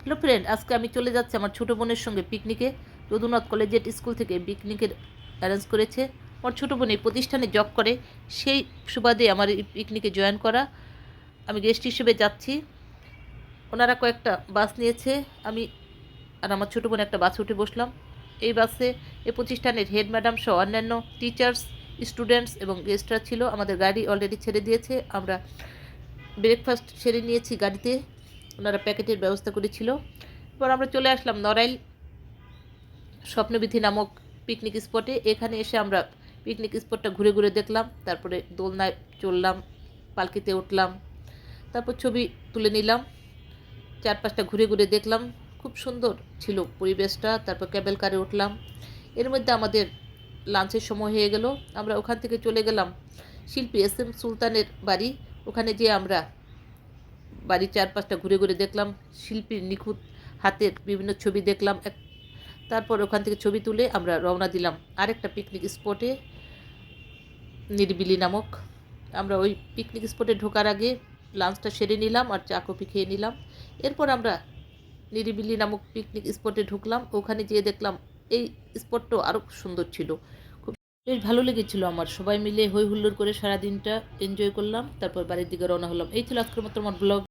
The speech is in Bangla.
হ্যালো ফ্রেন্ড, আজকে আমি চলে যাচ্ছি আমার ছোটো বোনের সঙ্গে পিকনিকে। যদুনাথ কলেজিয়েট স্কুল থেকে পিকনিকের অ্যারেঞ্জ করেছে। আমার ছোটো বোন এই প্রতিষ্ঠানে জব করে, সেই সুবাদে আমার এই পিকনিকে জয়েন করা। আমি গেস্ট হিসেবে যাচ্ছি। ওনারা কয়েকটা বাস নিয়েছে, আমি আর আমার ছোটো বোন একটা বাসে উঠে বসলাম। এই বাসে এই প্রতিষ্ঠানের হেড ম্যাডাম সহ অন্যান্য টিচার্স, স্টুডেন্টস এবং গেস্টরা ছিল। আমাদের গাড়ি অলরেডি ছেড়ে দিয়েছে, আমরা ব্রেকফাস্ট সেরে নিয়েছি গাড়িতে, ওনারা প্যাকেটের ব্যবস্থা করেছিল। এবার আমরা চলে আসলাম নড়াইল স্বপ্নবিধি নামক পিকনিক স্পটে। এখানে এসে আমরা পিকনিক স্পটটা ঘুরে ঘুরে দেখলাম, তারপরে দোলনায় চললাম, পালকিতে উঠলাম, তারপর ছবি তুলে নিলাম, চারপাশটা ঘুরে ঘুরে দেখলাম। খুব সুন্দর ছিল পরিবেশটা। তারপর ক্যাবেল কারে উঠলাম। এর মধ্যে আমাদের লাঞ্চের সময় হয়ে গেল। আমরা ওখান থেকে চলে গেলাম শিল্পী SM সুলতানের বাড়ি। ওখানে যেয়ে আমরা বাড়ির চারপাশটা ঘুরে ঘুরে দেখলাম, শিল্পীর নিখুঁত হাতের বিভিন্ন ছবি দেখলাম। তারপর ওখান থেকে ছবি তুলে আমরা রওনা দিলাম আরেকটা পিকনিক স্পটে, নিরিবিলি নামক। আমরা ওই পিকনিক স্পটে ঢোকার আগে লাঞ্চটা সেরে নিলাম আর চা কফি খেয়ে নিলাম। এরপর আমরা নিরিবিলি নামক পিকনিক স্পটে ঢুকলাম। ওখানে যেয়ে দেখলাম এই স্পটটাও আরও সুন্দর ছিল, খুব বেশ ভালো লেগেছিল আমার। সবাই মিলে হই হুল্লোড় করে সারাদিনটা এনজয় করলাম, তারপর বাড়ির দিকে রওনা হলাম। এই ছিল আজকের মতো আমার ব্লগ।